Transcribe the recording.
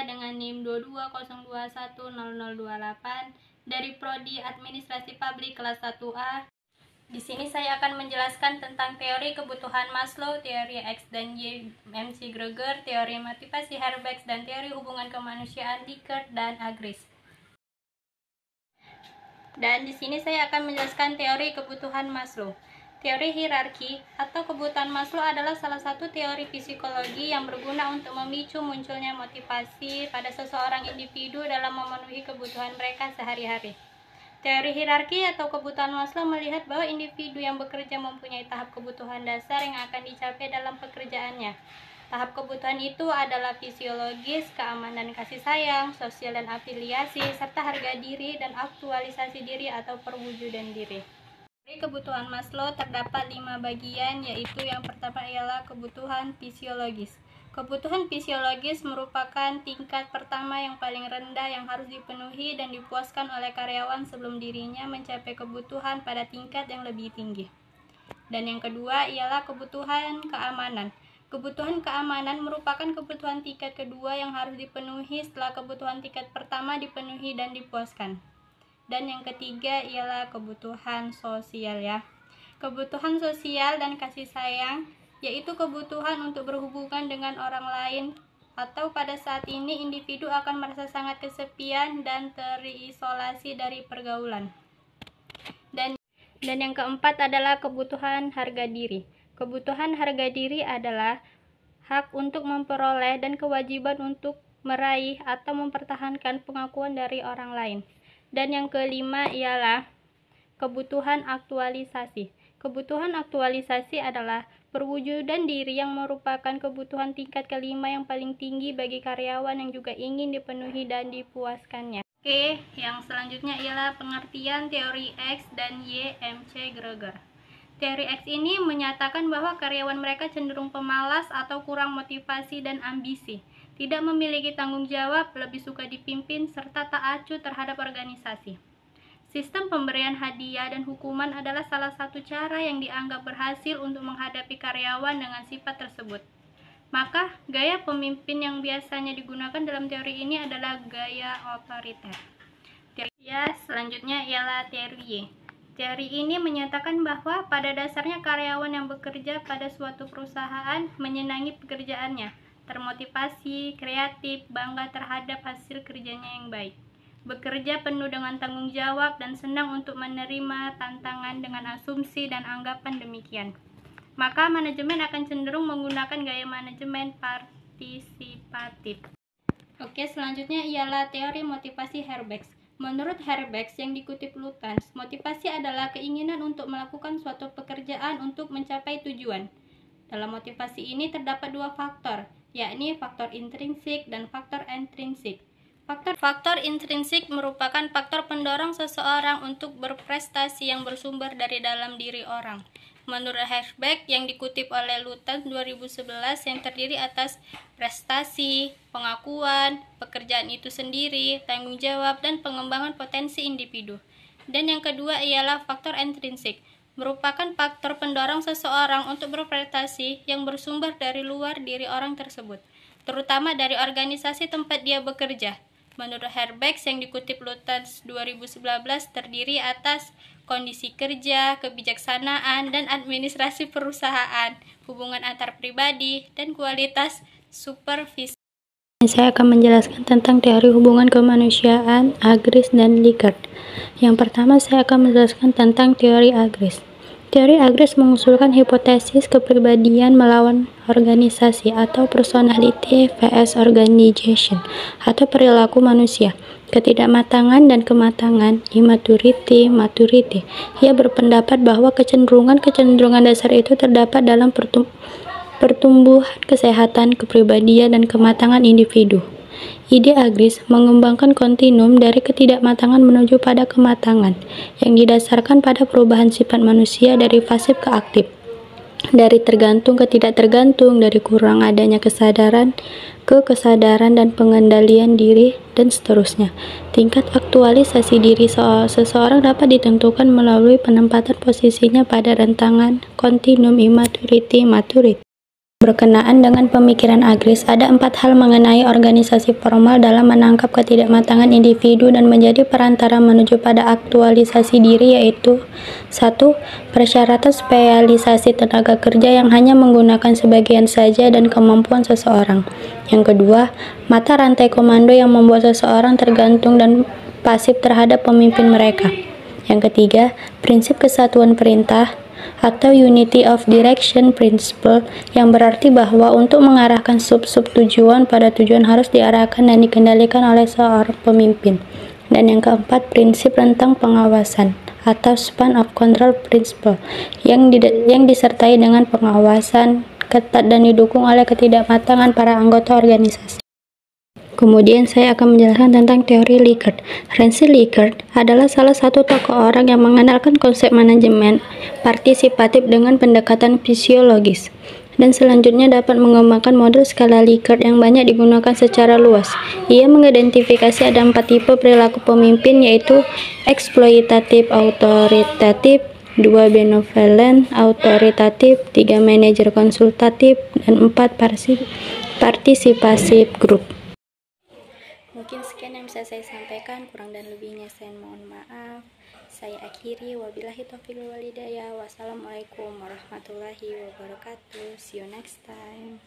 dengan NIM 220210028 dari Prodi Administrasi Publik kelas 1A. Di sini saya akan menjelaskan tentang teori kebutuhan Maslow, teori X dan Y MC Greger, teori motivasi Herbex, dan teori hubungan kemanusiaan Likert dan Agris. Dan di sini saya akan menjelaskan teori kebutuhan Maslow. Teori hierarki atau kebutuhan Maslow adalah salah satu teori psikologi yang berguna untuk memicu munculnya motivasi pada seseorang individu dalam memenuhi kebutuhan mereka sehari-hari. Teori hierarki atau kebutuhan Maslow melihat bahwa individu yang bekerja mempunyai tahap kebutuhan dasar yang akan dicapai dalam pekerjaannya. Tahap kebutuhan itu adalah fisiologis, keamanan, kasih sayang, sosial dan afiliasi, serta harga diri dan aktualisasi diri atau perwujudan diri. Dari kebutuhan Maslow terdapat 5 bagian, yaitu yang pertama ialah kebutuhan fisiologis. Kebutuhan fisiologis merupakan tingkat pertama yang paling rendah yang harus dipenuhi dan dipuaskan oleh karyawan sebelum dirinya mencapai kebutuhan pada tingkat yang lebih tinggi. Dan yang kedua ialah kebutuhan keamanan. Kebutuhan keamanan merupakan kebutuhan tingkat kedua yang harus dipenuhi setelah kebutuhan tingkat pertama dipenuhi dan dipuaskan. Dan yang ketiga ialah kebutuhan sosial ya. Kebutuhan sosial dan kasih sayang yaitu kebutuhan untuk berhubungan dengan orang lain, atau pada saat ini individu akan merasa sangat kesepian dan terisolasi dari pergaulan. Dan yang keempat adalah kebutuhan harga diri. Kebutuhan harga diri adalah hak untuk memperoleh dan kewajiban untuk meraih atau mempertahankan pengakuan dari orang lain. Dan yang kelima ialah kebutuhan aktualisasi. Kebutuhan aktualisasi adalah perwujudan diri yang merupakan kebutuhan tingkat kelima yang paling tinggi bagi karyawan yang juga ingin dipenuhi dan dipuaskannya. Oke, yang selanjutnya ialah pengertian teori X dan Y MC Greger. Teori X ini menyatakan bahwa karyawan mereka cenderung pemalas atau kurang motivasi dan ambisi, tidak memiliki tanggung jawab, lebih suka dipimpin, serta tak acuh terhadap organisasi. Sistem pemberian hadiah dan hukuman adalah salah satu cara yang dianggap berhasil untuk menghadapi karyawan dengan sifat tersebut. Maka, gaya pemimpin yang biasanya digunakan dalam teori ini adalah gaya otoriter. Selanjutnya ialah teori Y. Teori ini menyatakan bahwa pada dasarnya karyawan yang bekerja pada suatu perusahaan menyenangi pekerjaannya, termotivasi, kreatif, bangga terhadap hasil kerjanya yang baik, bekerja penuh dengan tanggung jawab dan senang untuk menerima tantangan dengan asumsi dan anggapan demikian. Maka manajemen akan cenderung menggunakan gaya manajemen partisipatif. Oke, selanjutnya ialah teori motivasi Herbex. Menurut Herbex yang dikutip Lutyens, motivasi adalah keinginan untuk melakukan suatu pekerjaan untuk mencapai tujuan. Dalam motivasi ini terdapat 2 faktor, yakni faktor intrinsik dan faktor ekstrinsik. Faktor intrinsik merupakan faktor pendorong seseorang untuk berprestasi yang bersumber dari dalam diri orang. Menurut Herbex yang dikutip oleh Lutyens 2011 yang terdiri atas prestasi, pengakuan, pekerjaan itu sendiri, tanggung jawab, dan pengembangan potensi individu. Dan yang kedua ialah faktor intrinsik, merupakan faktor pendorong seseorang untuk berprestasi yang bersumber dari luar diri orang tersebut, terutama dari organisasi tempat dia bekerja. Menurut Herbex yang dikutip Lutyens 2011 terdiri atas kondisi kerja, kebijaksanaan, dan administrasi perusahaan, hubungan antar pribadi, dan kualitas supervisi. Saya akan menjelaskan tentang teori hubungan kemanusiaan, Agris, dan Likert. Yang pertama saya akan menjelaskan tentang teori Agris. Teori Agris mengusulkan hipotesis kepribadian melawan organisasi atau personality vs organization atau perilaku manusia, ketidakmatangan dan kematangan, immaturity, maturity. Ia berpendapat bahwa kecenderungan dasar itu terdapat dalam pertumbuhan kesehatan, kepribadian, dan kematangan individu. Ide Agris mengembangkan kontinum dari ketidakmatangan menuju pada kematangan, yang didasarkan pada perubahan sifat manusia dari pasif ke aktif, dari tergantung ke tidak tergantung, dari kurang adanya kesadaran ke kesadaran dan pengendalian diri, dan seterusnya. Tingkat aktualisasi diri seseorang dapat ditentukan melalui penempatan posisinya pada rentangan kontinum immaturity-maturity. Berkenaan dengan pemikiran Agris, ada 4 hal mengenai organisasi formal dalam menangkap ketidakmatangan individu dan menjadi perantara menuju pada aktualisasi diri, yaitu 1. Persyaratan spesialisasi tenaga kerja yang hanya menggunakan sebagian saja dan kemampuan seseorang. Yang kedua, mata rantai komando yang membuat seseorang tergantung dan pasif terhadap pemimpin mereka. Yang ketiga, prinsip kesatuan perintah atau Unity of Direction Principle, yang berarti bahwa untuk mengarahkan sub-sub tujuan pada tujuan harus diarahkan dan dikendalikan oleh seorang pemimpin. Dan yang keempat, prinsip rentang pengawasan atau Span of Control Principle, yang disertai dengan pengawasan ketat dan didukung oleh ketidakmatangan para anggota organisasi. Kemudian saya akan menjelaskan tentang teori Likert. Renzi Likert adalah salah satu tokoh orang yang mengenalkan konsep manajemen partisipatif dengan pendekatan fisiologis, dan selanjutnya dapat mengembangkan model skala Likert yang banyak digunakan secara luas. Ia mengidentifikasi ada 4 tipe perilaku pemimpin, yaitu eksploitatif autoritatif, 2 benevolent autoritatif, 3 manajer konsultatif, dan 4 partisipasif grup. Mungkin sekian yang bisa saya sampaikan, kurang dan lebihnya saya mohon maaf. Saya akhiri, wabillahi taufiq wal hidayah. Wassalamualaikum warahmatullahi wabarakatuh. See you next time.